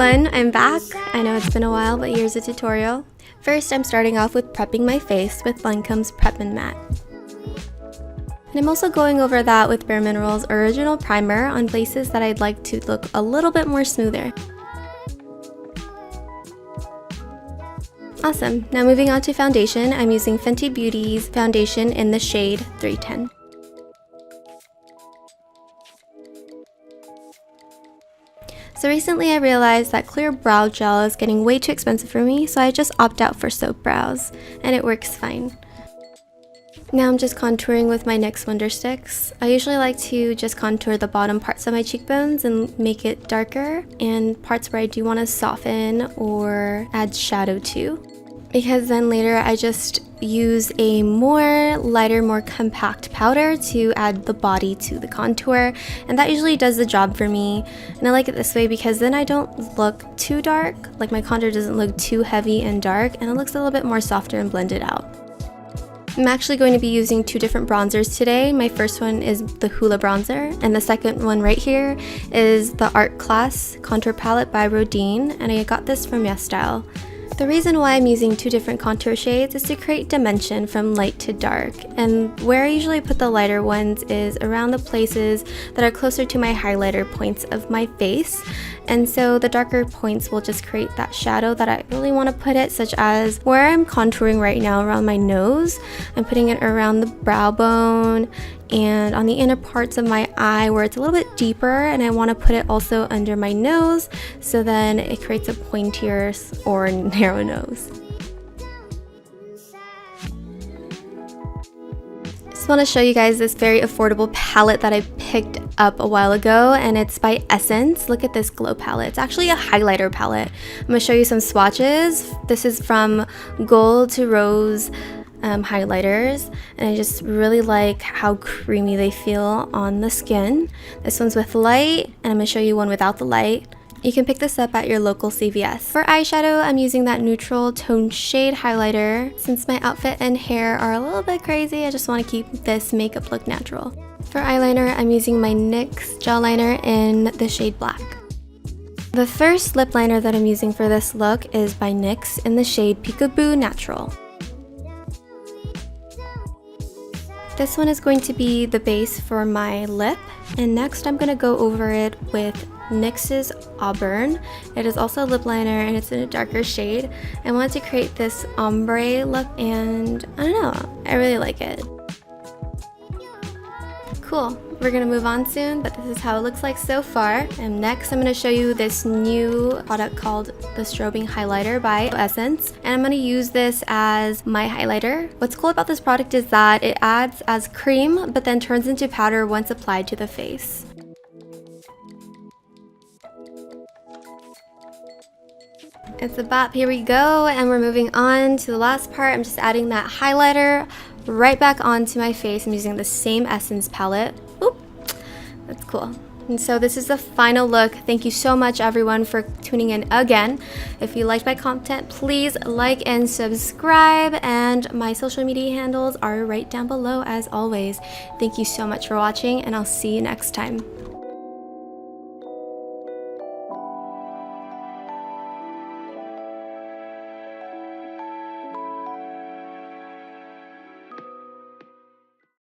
everyone, I'm back. I know it's been a while, but here's a tutorial. First, I'm starting off with prepping my face with Lancome's Prep and Matte. And I'm also going over that with Bare Minerals Original Primer on places that I'd like to look a little bit more smoother. Awesome, now moving on to foundation, I'm using Fenty Beauty's foundation in the shade 310. So recently I realized that clear brow gel is getting way too expensive for me, so I just opt out for soap brows, and it works fine. Now I'm just contouring with my NYX wondersticks. I usually like to just contour the bottom parts of my cheekbones and make it darker, and parts where I do want to soften or add shadow to. Because then later I just use a more lighter, more compact powder to add the body to the contour, and that usually does the job for me. And I like it this way because then I don't look too dark, like my contour doesn't look too heavy and dark, and it looks a little bit more softer and blended out. I'm actually going to be using two different bronzers today. My first one is the Hoola bronzer, and the second one right here is the Artclass contour palette by Rodin, and I got this from YesStyle. The reason why I'm using two different contour shades is to create dimension from light to dark, and where I usually put the lighter ones is around the places that are closer to my highlighter points of my face, and so the darker points will just create that shadow that I really want to put it, such as where I'm contouring right now around my nose. I'm putting it around the brow bone and on the inner parts of my eye where it's a little bit deeper, and I want to put it also under my nose, so then it creates a pointier or narrow nose. Just want to show you guys this very affordable palette that I picked up a while ago, and it's by Essence. Look at this glow palette. It's actually a highlighter palette. I'm going to show you some swatches. This is from Gold to Rose highlighters, and I just really like how creamy they feel on the skin. This one's with light, and I'm going to show you one without the light. You can pick this up at your local CVS. For eyeshadow, I'm using that neutral tone shade highlighter. Since my outfit and hair are a little bit crazy, I just want to keep this makeup look natural. For eyeliner, I'm using my NYX gel liner in the shade Black. The first lip liner that I'm using for this look is by NYX in the shade Peekaboo Natural. This one is going to be the base for my lip, and next I'm going to go over it with NYX's Auburn. It is also a lip liner, and it's in a darker shade. I wanted to create this ombre look, and I don't know, I really like it. Cool, we're gonna move on soon, but this is how it looks like so far. And next I'm gonna show you this new product called the Strobing Highlighter by Essence, and I'm gonna use this as my highlighter. What's cool about this product is that it adds as cream, but then turns into powder once applied to the face. It's a bop, here we go, and we're moving on to the last part. I'm just adding that highlighter right back onto my face. I'm using the same Essence palette. Oop, that's cool. And so this is the final look. Thank you so much everyone for tuning in again. If you liked my content, please like and subscribe, and my social media handles are right down below as always. Thank you so much for watching, and I'll see you next time.